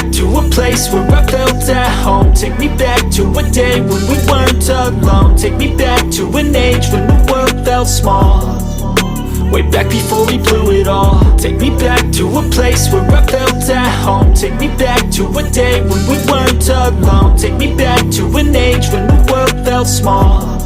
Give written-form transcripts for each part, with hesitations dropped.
back to a place where I felt at home. Take me back to a day when we weren't alone. Take me back to an age when the world felt small, way back before we blew it all. Take me back to a place where I felt at home. Take me back to a day when we weren't alone. Take me back to an age when the world felt small,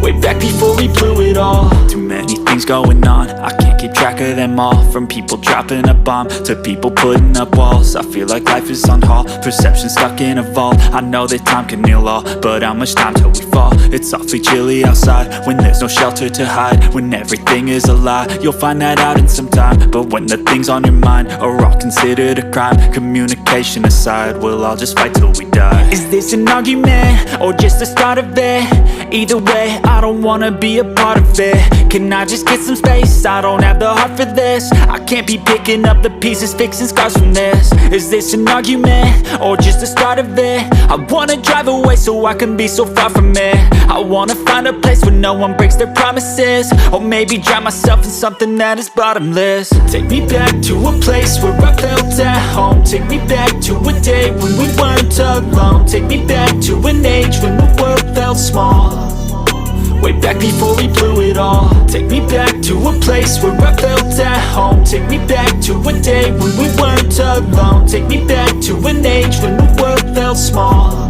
way back before we blew it all. Too many things going on, I can't keep track of them all. From people dropping a bomb to people putting up walls. I feel like life is on hold, perception stuck in a vault. I know that time can heal all, but how much time till we fall? It's awfully chilly outside when there's no shelter to hide. When everything is a lie, you'll find that out in some time. But when the things on your mind are all considered a crime, communication aside, we'll all just fight till we die. Is this an argument or just the start of it? Either way, I don't wanna be a part of it. Can I just get some space? I don't have the heart for this. I can't be picking up the pieces, fixing scars from this. Is this an argument or just the start of it? I wanna drive away so I can be so far from it. I wanna find a place where no one breaks their promises, or maybe drown myself in something that is bottomless. Take me back to a place where I felt at home. Take me back to a day when we weren't alone. Take me back to an age when the world felt small, way back before we blew it all. Take me back to a place where I felt at home. Take me back to a day when we weren't alone. Take me back to an age when the world felt small,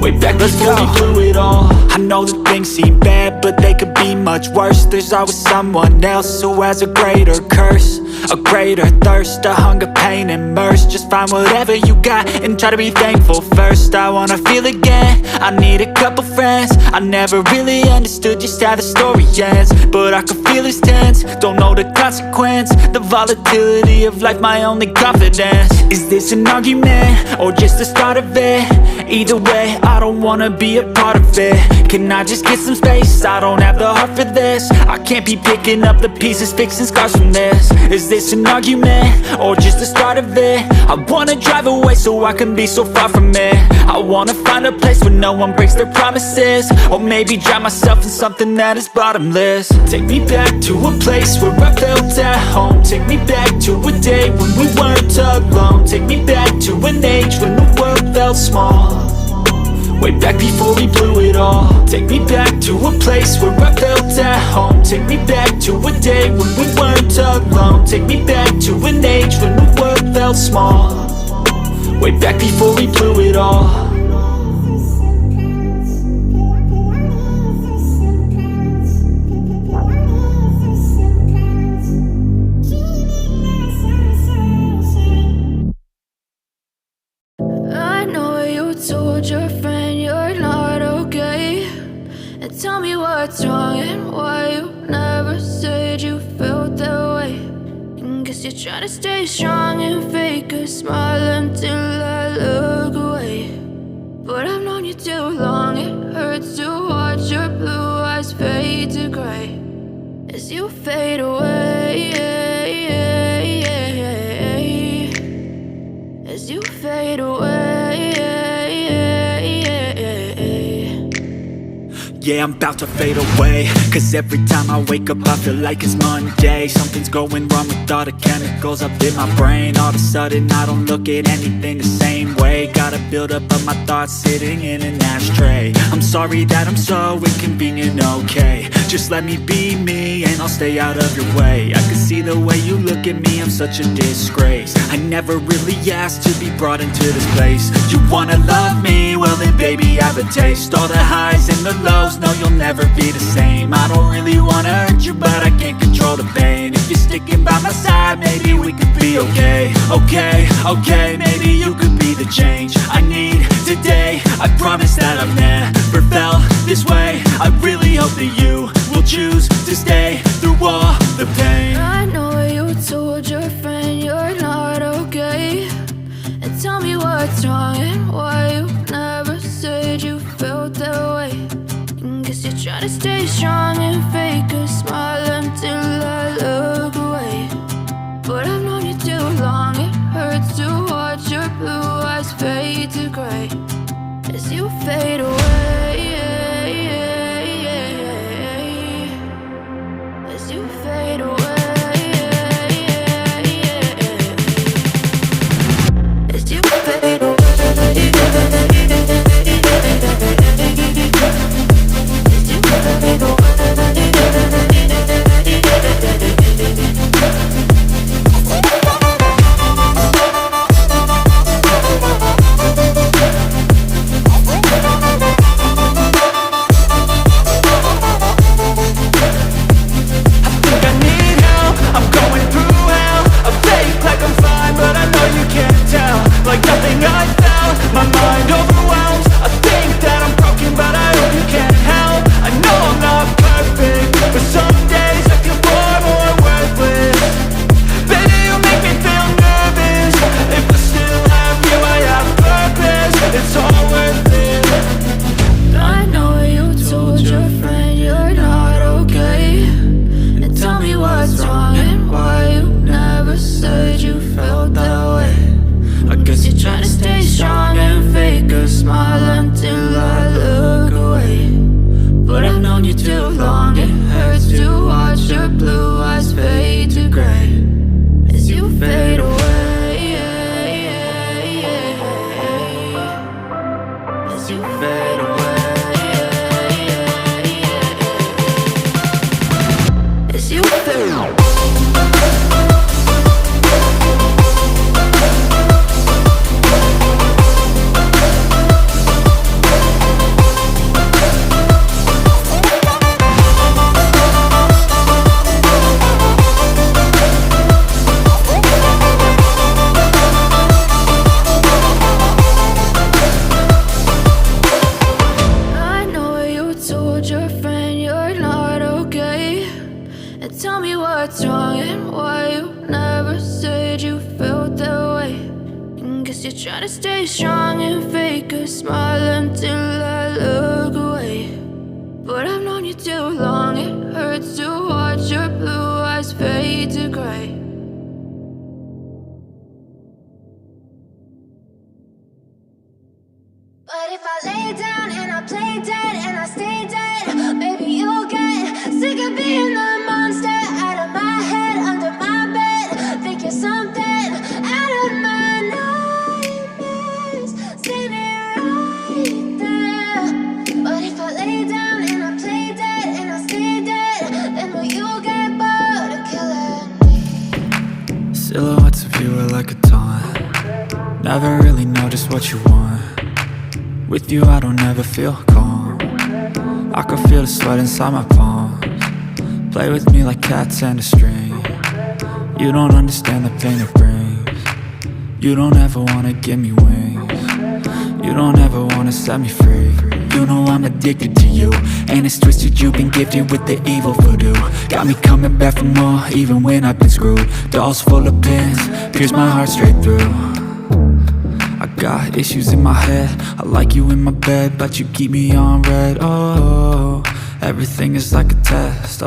way back before we blew it all. I know that things seem bad, but they could be much worse. There's always someone else who has a greater curse, a greater thirst, a hunger, pain, and mercy. Just find whatever you got and try to be thankful first. I wanna feel again, I need a couple friends. I never really understood just how the story ends, but I can feel it's tense, don't know the consequence. The volatility of life, my only confidence. Is this an argument or just the start of it? Either way, I don't wanna be a part of it. Can I just get some space? I don't have the heart for this. I can't be picking up the pieces, fixing scars from this. Is this an argument or just the start of it? I wanna drive away so I can be so far from it. I wanna find a place where no one breaks their promises, or maybe drown myself in something that is bottomless. Take me back to a place where I felt at home. Take me back to a day when we weren't alone. Take me back to an age when the world felt small, way back before we blew it all. Take me back to a place where I felt at home. Take me back to a day when we weren't alone. Take me back to an age when the world felt small, way back before we blew it all. I know you told your friend you're not okay, and tell me what's wrong and why you never said you felt that way. And guess you're trying to stay strong and fake a smile until I look away. But I've known you too long, it hurts to watch your blue eyes fade to gray as you fade away, as you fade away. Yeah, I'm about to fade away, cause every time I wake up I feel like it's Monday. Something's going wrong with all the chemicals up in my brain. All of a sudden I don't look at anything the same way. Gotta build up of my thoughts sitting in an ashtray. I'm sorry that I'm so inconvenient, okay. Just let me be me and I'll stay out of your way. I can see the way you look at me, I'm such a disgrace. I never really asked to be brought into this place. You wanna love me? Well then baby I have a taste. All the highs and the lows, no you'll never be the same. I don't really wanna hurt you but I can't control the pain. If you're sticking by my side, maybe we could be okay. Okay, maybe you could be the change I need today. I promise that I've never felt this way. I really hope that you will choose to stay through all the pain. I know you told your friend you're not okay, and tell me what's wrong and why you never said you felt that way. And guess you're trying to stay strong and fake a smile until I look away. But I've known you too long, it hurts to watch your blue eyes fade to gray as you fade away, as you fade away, as you as you fade away. As you fade away. Tell me what's wrong and why you never said you felt that way. And guess you're trying to stay strong and fake a smile until I look away. But I've known you too long, it hurts to watch your blue eyes fade to gray. But if I lay down and I play dead and I stay dead, maybe you'll get sick of being the monster out of my head, under my bed. Think you're something out of my nightmares, standing right there. But if I lay down and I play dead and I stay dead, then will you get bored of killing me? Silhouettes of you are like a taunt. Never really know just what you want. With you I don't ever feel calm. I can feel the sweat inside my palms. Play with me like cats and a string. You don't understand the pain it brings. You don't ever wanna give me wings. You don't ever wanna set me free. You know I'm addicted to you, and it's twisted, you've been gifted with the evil voodoo. Got me coming back for more, even when I've been screwed. Dolls full of pins, pierce my heart straight through. I got issues in my head, I like you in my bed, but you keep me on red. Oh, everything is like a test.